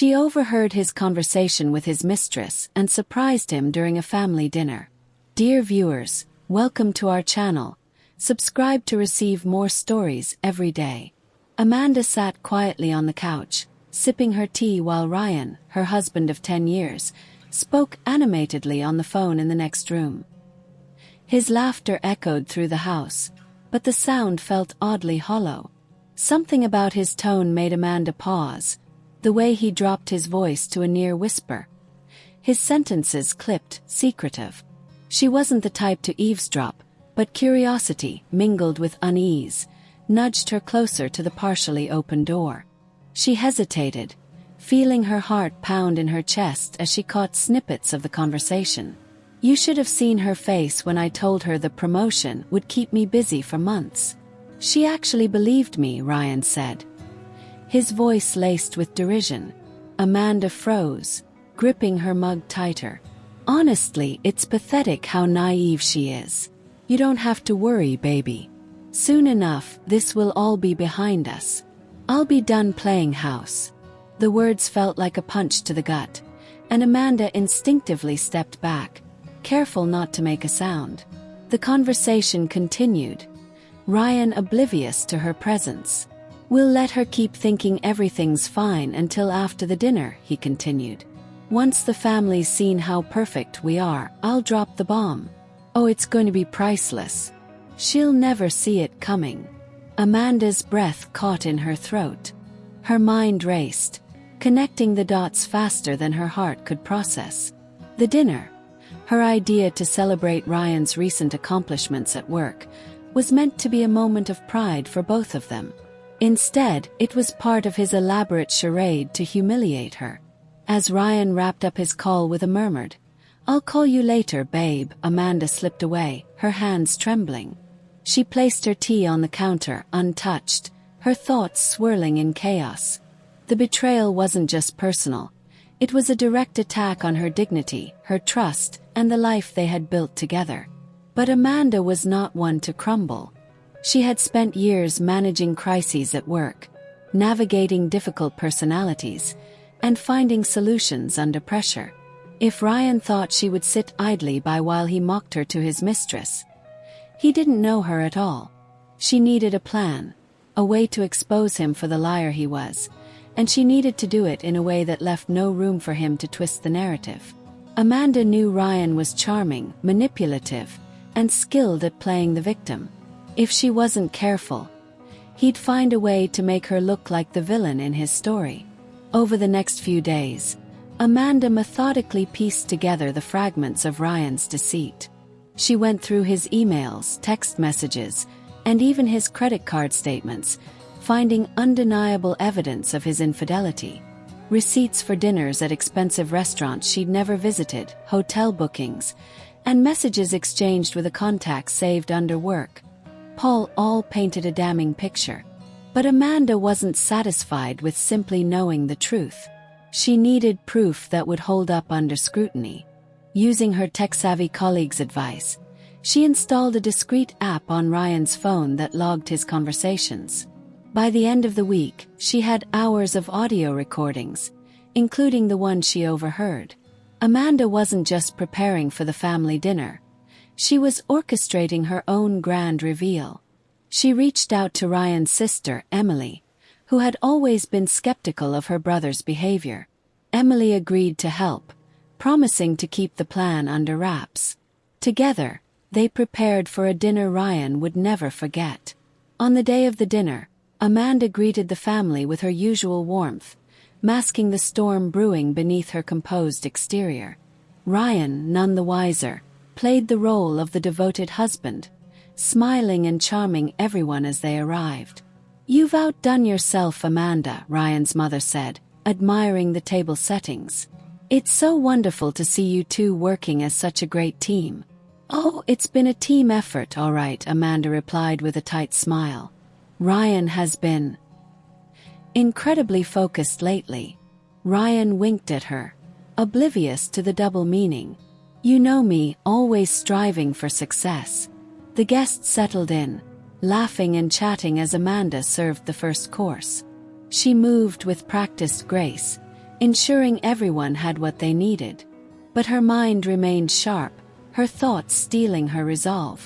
She overheard his conversation with his mistress and surprised him during a family dinner. Dear viewers, welcome to our channel. Subscribe to receive more stories every day. Amanda sat quietly on the couch, sipping her tea while Ryan, her husband of 10 years, spoke animatedly on the phone in the next room. His laughter echoed through the house, but the sound felt oddly hollow. Something about his tone made Amanda pause, the way he dropped his voice to a near whisper. His sentences clipped, secretive. She wasn't the type to eavesdrop, but curiosity, mingled with unease, nudged her closer to the partially open door. She hesitated, feeling her heart pound in her chest as she caught snippets of the conversation. You should have seen her face when I told her the promotion would keep me busy for months. She actually believed me, Ryan said. His voice laced with derision. Amanda froze, gripping her mug tighter. Honestly, it's pathetic how naive she is. You don't have to worry, baby. Soon enough, this will all be behind us. I'll be done playing house. The words felt like a punch to the gut, and Amanda instinctively stepped back, careful not to make a sound. The conversation continued, Ryan oblivious to her presence. We'll let her keep thinking everything's fine until after the dinner, he continued. Once the family's seen how perfect we are, I'll drop the bomb. Oh, it's going to be priceless. She'll never see it coming. Amanda's breath caught in her throat. Her mind raced, connecting the dots faster than her heart could process. The dinner, her idea to celebrate Ryan's recent accomplishments at work, was meant to be a moment of pride for both of them. Instead, it was part of his elaborate charade to humiliate her. As Ryan wrapped up his call with a murmured, I'll call you later, babe, Amanda slipped away, her hands trembling. She placed her tea on the counter, untouched, her thoughts swirling in chaos. The betrayal wasn't just personal. It was a direct attack on her dignity, her trust, and the life they had built together. But Amanda was not one to crumble. She had spent years managing crises at work, navigating difficult personalities, and finding solutions under pressure. If Ryan thought she would sit idly by while he mocked her to his mistress, he didn't know her at all. She needed a plan, a way to expose him for the liar he was, and she needed to do it in a way that left no room for him to twist the narrative. Amanda knew Ryan was charming, manipulative, and skilled at playing the victim. If she wasn't careful, he'd find a way to make her look like the villain in his story. Over the next few days, Amanda methodically pieced together the fragments of Ryan's deceit. She went through his emails, text messages, and even his credit card statements, finding undeniable evidence of his infidelity. Receipts for dinners at expensive restaurants she'd never visited, hotel bookings, and messages exchanged with a contact saved under work. Paul all painted a damning picture. But Amanda wasn't satisfied with simply knowing the truth. She needed proof that would hold up under scrutiny. Using her tech-savvy colleague's advice, she installed a discreet app on Ryan's phone that logged his conversations. By the end of the week, she had hours of audio recordings, including the one she overheard. Amanda wasn't just preparing for the family dinner. She was orchestrating her own grand reveal. She reached out to Ryan's sister, Emily, who had always been skeptical of her brother's behavior. Emily agreed to help, promising to keep the plan under wraps. Together, they prepared for a dinner Ryan would never forget. On the day of the dinner, Amanda greeted the family with her usual warmth, masking the storm brewing beneath her composed exterior. Ryan, none the wiser, played the role of the devoted husband, smiling and charming everyone as they arrived. You've outdone yourself, Amanda, Ryan's mother said, admiring the table settings. It's so wonderful to see you two working as such a great team. Oh, it's been a team effort, all right, Amanda replied with a tight smile. Ryan has been incredibly focused lately. Ryan winked at her, oblivious to the double meaning. You know me, always striving for success. The guests settled in, laughing and chatting as Amanda served the first course. She moved with practiced grace, ensuring everyone had what they needed. But her mind remained sharp, her thoughts stealing her resolve.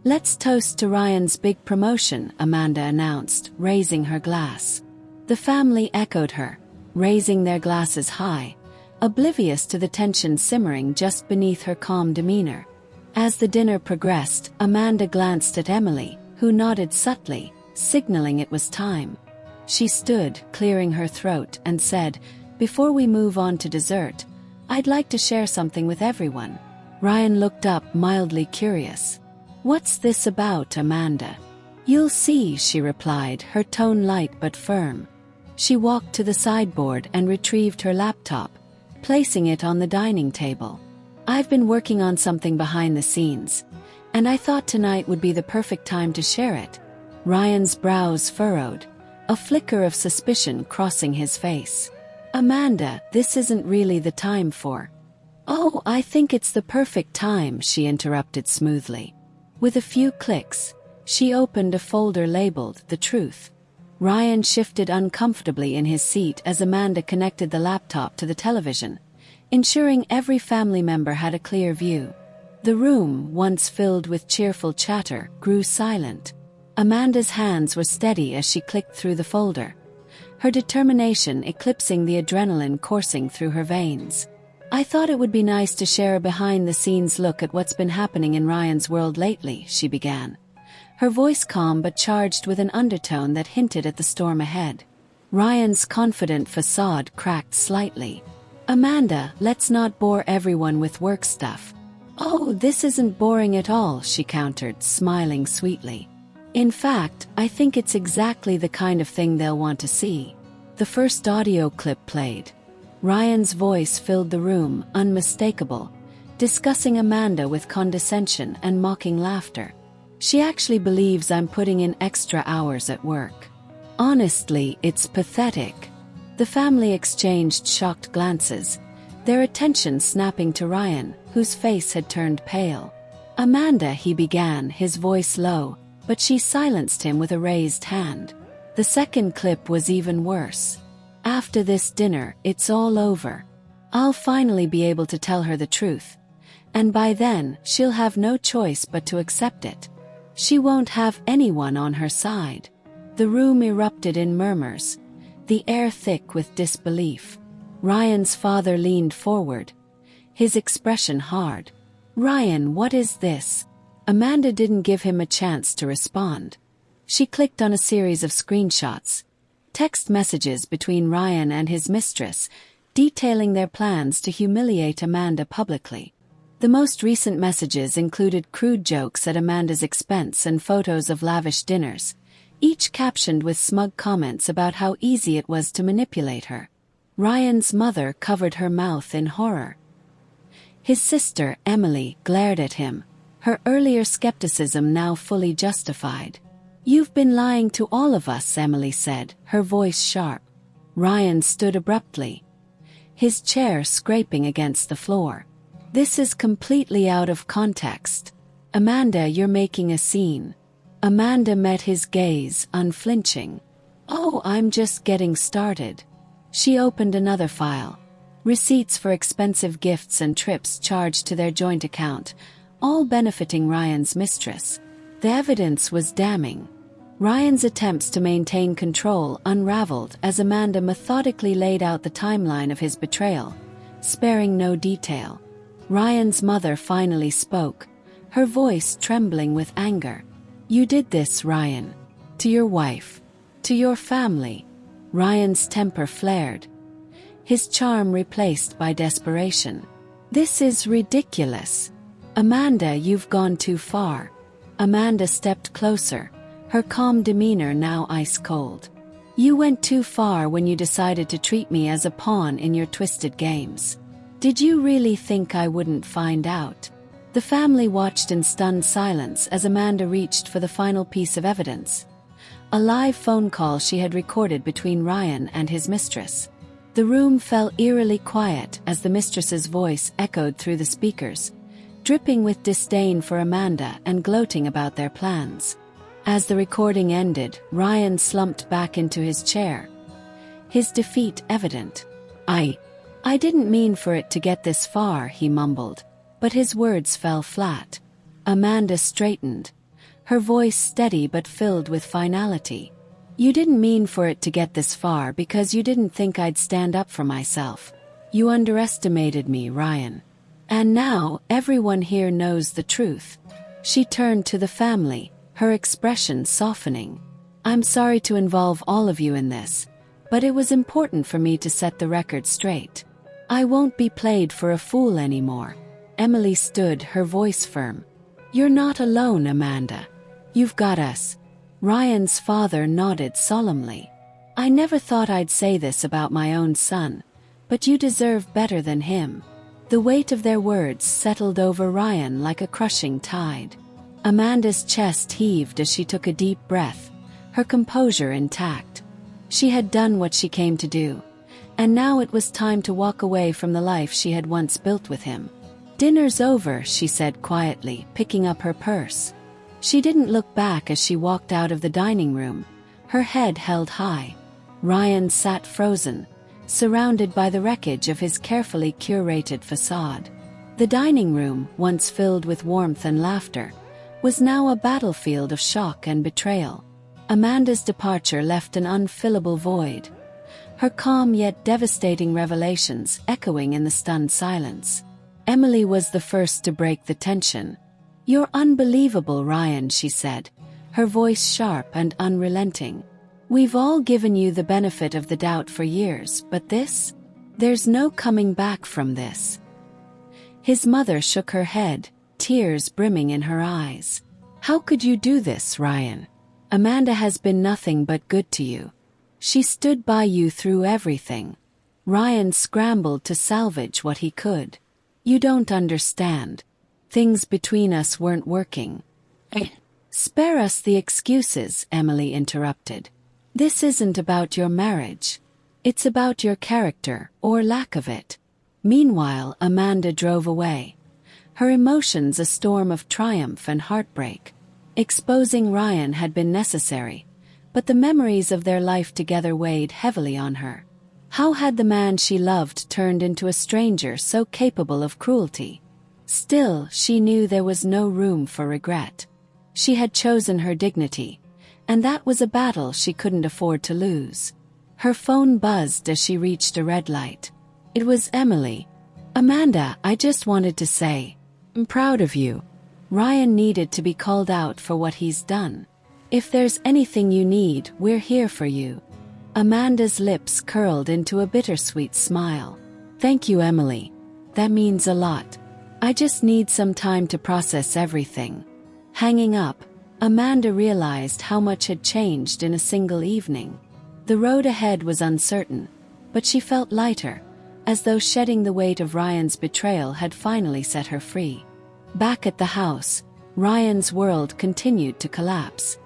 "Let's toast to Ryan's big promotion," Amanda announced, raising her glass. The family echoed her, raising their glasses high, oblivious to the tension simmering just beneath her calm demeanor. As the dinner progressed, Amanda glanced at Emily, who nodded subtly, signaling it was time. She stood, clearing her throat, and said, "Before we move on to dessert, I'd like to share something with everyone." Ryan looked up, mildly curious. "What's this about, Amanda?" "You'll see," she replied, her tone light but firm. She walked to the sideboard and retrieved her laptop, placing it on the dining table. "I've been working on something behind the scenes, and I thought tonight would be the perfect time to share it." Ryan's brows furrowed, a flicker of suspicion crossing his face. "Amanda, this isn't really the time for—" "Oh, I think it's the perfect time," she interrupted smoothly. With a few clicks, she opened a folder labeled "The Truth." Ryan shifted uncomfortably in his seat as Amanda connected the laptop to the television, ensuring every family member had a clear view. The room, once filled with cheerful chatter, grew silent. Amanda's hands were steady as she clicked through the folder, her determination eclipsing the adrenaline coursing through her veins. "I thought it would be nice to share a behind-the-scenes look at what's been happening in Ryan's world lately," she began, her voice calm but charged with an undertone that hinted at the storm ahead. Ryan's confident facade cracked slightly. "Amanda, let's not bore everyone with work stuff." "Oh, this isn't boring at all," she countered, smiling sweetly. "In fact, I think it's exactly the kind of thing they'll want to see." The first audio clip played. Ryan's voice filled the room, unmistakable, discussing Amanda with condescension and mocking laughter. "She actually believes I'm putting in extra hours at work. Honestly, it's pathetic." The family exchanged shocked glances, their attention snapping to Ryan, whose face had turned pale. "Amanda," he began, his voice low, but she silenced him with a raised hand. The second clip was even worse. "After this dinner, it's all over. I'll finally be able to tell her the truth. And by then, she'll have no choice but to accept it. She won't have anyone on her side." The room erupted in murmurs, the air thick with disbelief. Ryan's father leaned forward, his expression hard. "Ryan, what is this?" Amanda didn't give him a chance to respond. She clicked on a series of screenshots, text messages between Ryan and his mistress, detailing their plans to humiliate Amanda publicly. The most recent messages included crude jokes at Amanda's expense and photos of lavish dinners, each captioned with smug comments about how easy it was to manipulate her. Ryan's mother covered her mouth in horror. His sister, Emily, glared at him, her earlier skepticism now fully justified. "You've been lying to all of us," Emily said, her voice sharp. Ryan stood abruptly, his chair scraping against the floor. "This is completely out of context. Amanda, you're making a scene." Amanda met his gaze, unflinching. "Oh, I'm just getting started." She opened another file. Receipts for expensive gifts and trips charged to their joint account, all benefiting Ryan's mistress. The evidence was damning. Ryan's attempts to maintain control unraveled as Amanda methodically laid out the timeline of his betrayal, sparing no detail. Ryan's mother finally spoke, her voice trembling with anger. "You did this, Ryan. To your wife. To your family." Ryan's temper flared, his charm replaced by desperation. "This is ridiculous. Amanda, you've gone too far." Amanda stepped closer, her calm demeanor now ice-cold. "You went too far when you decided to treat me as a pawn in your twisted games. Did you really think I wouldn't find out?" The family watched in stunned silence as Amanda reached for the final piece of evidence, a live phone call she had recorded between Ryan and his mistress. The room fell eerily quiet as the mistress's voice echoed through the speakers, dripping with disdain for Amanda and gloating about their plans. As the recording ended, Ryan slumped back into his chair, his defeat evident. I didn't mean for it to get this far, he mumbled, but his words fell flat. Amanda straightened, her voice steady but filled with finality. You didn't mean for it to get this far because you didn't think I'd stand up for myself. You underestimated me, Ryan. And now, everyone here knows the truth. She turned to the family, her expression softening. I'm sorry to involve all of you in this, but it was important for me to set the record straight. I won't be played for a fool anymore. Emily stood, her voice firm. You're not alone, Amanda. You've got us. Ryan's father nodded solemnly. I never thought I'd say this about my own son, but you deserve better than him. The weight of their words settled over Ryan like a crushing tide. Amanda's chest heaved as she took a deep breath, her composure intact. She had done what she came to do, and now it was time to walk away from the life she had once built with him. Dinner's over, she said quietly, picking up her purse. She didn't look back as she walked out of the dining room, her head held high. Ryan sat frozen, surrounded by the wreckage of his carefully curated facade. The dining room, once filled with warmth and laughter, was now a battlefield of shock and betrayal. Amanda's departure left an unfillable void, her calm yet devastating revelations echoing in the stunned silence. Emily was the first to break the tension. You're unbelievable, Ryan, she said, her voice sharp and unrelenting. We've all given you the benefit of the doubt for years, but this? There's no coming back from this. His mother shook her head, tears brimming in her eyes. How could you do this, Ryan? Amanda has been nothing but good to you. She stood by you through everything. Ryan scrambled to salvage what he could. You don't understand. Things between us weren't working. Spare us the excuses, Emily interrupted. This isn't about your marriage. It's about your character, or lack of it. Meanwhile, Amanda drove away, her emotions a storm of triumph and heartbreak. Exposing Ryan had been necessary, but the memories of their life together weighed heavily on her. How had the man she loved turned into a stranger so capable of cruelty? Still, she knew there was no room for regret. She had chosen her dignity, and that was a battle she couldn't afford to lose. Her phone buzzed as she reached a red light. It was Emily. Amanda, I just wanted to say, I'm proud of you. Ryan needed to be called out for what he's done. If there's anything you need, we're here for you. Amanda's lips curled into a bittersweet smile. Thank you, Emily. That means a lot. I just need some time to process everything. Hanging up, Amanda realized how much had changed in a single evening. The road ahead was uncertain, but she felt lighter, as though shedding the weight of Ryan's betrayal had finally set her free. Back at the house, Ryan's world continued to collapse.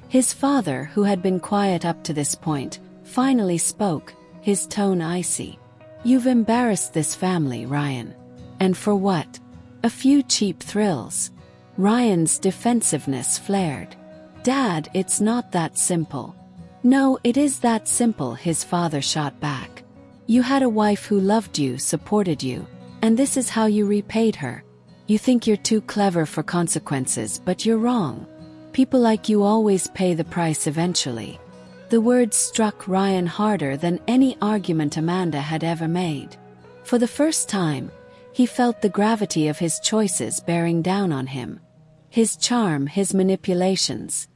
His father, who had been quiet up to this point, finally spoke, his tone icy. You've embarrassed this family, Ryan. And for what? A few cheap thrills. Ryan's defensiveness flared. Dad, it's not that simple. No, it is that simple, his father shot back. You had a wife who loved you, supported you, and this is how you repaid her. You think you're too clever for consequences, but you're wrong. People like you always pay the price eventually. The words struck Ryan harder than any argument Amanda had ever made. For the first time, he felt the gravity of his choices bearing down on him. His charm, his manipulations.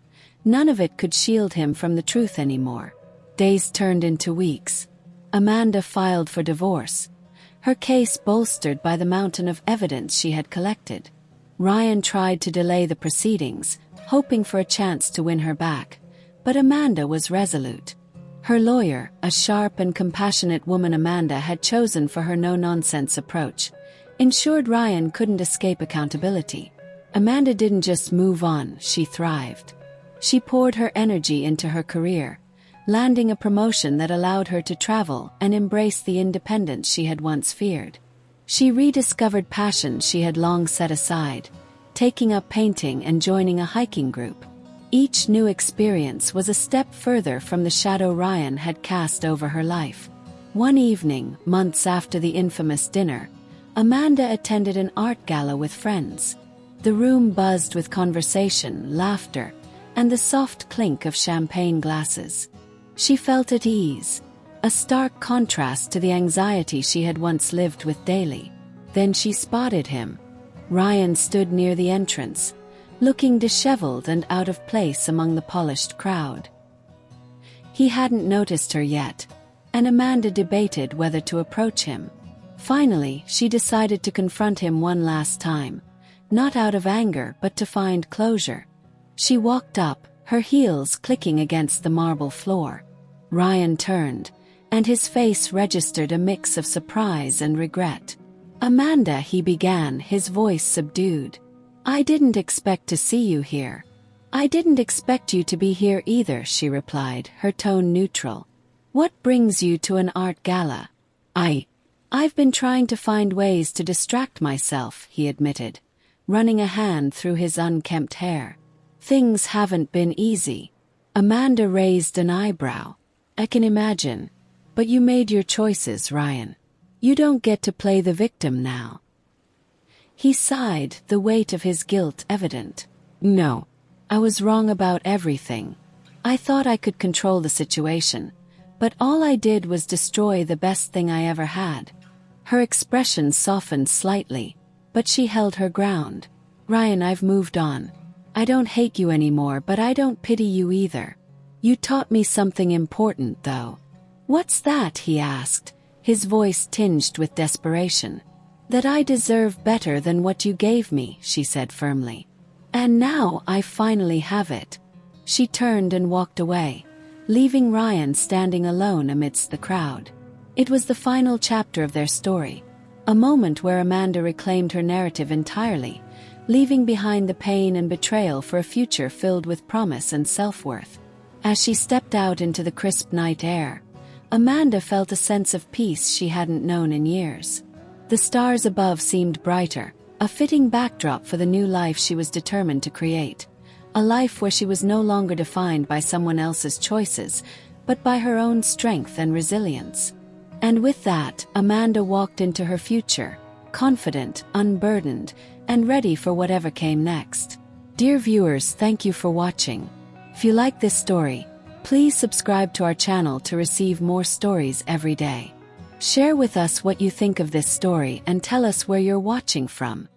None of it could shield him from the truth anymore. Days turned into weeks. Amanda filed for divorce, her case bolstered by the mountain of evidence she had collected. Ryan tried to delay the proceedings, hoping for a chance to win her back, but Amanda was resolute. Her lawyer, a sharp and compassionate woman Amanda had chosen for her no-nonsense approach, ensured Ryan couldn't escape accountability. Amanda didn't just move on, she thrived. She poured her energy into her career, landing a promotion that allowed her to travel and embrace the independence she had once feared. She rediscovered passions she had long set aside, taking up painting and joining a hiking group. Each new experience was a step further from the shadow Ryan had cast over her life. One evening, months after the infamous dinner, Amanda attended an art gala with friends. The room buzzed with conversation, laughter, and the soft clink of champagne glasses. She felt at ease, a stark contrast to the anxiety she had once lived with daily. Then she spotted him. Ryan stood near the entrance, looking disheveled and out of place among the polished crowd. He hadn't noticed her yet, and Amanda debated whether to approach him. Finally, she decided to confront him one last time, not out of anger but to find closure. She walked up, her heels clicking against the marble floor. Ryan turned, and his face registered a mix of surprise and regret. "Amanda," he began, his voice subdued. "I didn't expect to see you here." "I didn't expect you to be here either," she replied, her tone neutral. "What brings you to an art gala?" I've been trying to find ways to distract myself," he admitted, running a hand through his unkempt hair. "Things haven't been easy." Amanda raised an eyebrow. "I can imagine. But you made your choices, Ryan. You don't get to play the victim now." He sighed, the weight of his guilt evident. "No. I was wrong about everything. I thought I could control the situation, but all I did was destroy the best thing I ever had." Her expression softened slightly, but she held her ground. "Ryan, I've moved on. I don't hate you anymore, but I don't pity you either. You taught me something important, though." "What's that?" he asked, his voice tinged with desperation. "That I deserve better than what you gave me," she said firmly. "And now I finally have it." She turned and walked away, leaving Ryan standing alone amidst the crowd. It was the final chapter of their story, a moment where Amanda reclaimed her narrative entirely, leaving behind the pain and betrayal for a future filled with promise and self-worth. As she stepped out into the crisp night air, Amanda felt a sense of peace she hadn't known in years. The stars above seemed brighter, a fitting backdrop for the new life she was determined to create. A life where she was no longer defined by someone else's choices, but by her own strength and resilience. And with that, Amanda walked into her future, confident, unburdened, and ready for whatever came next. Dear viewers, thank you for watching. If you like this story, please subscribe to our channel to receive more stories every day. Share with us what you think of this story and tell us where you're watching from.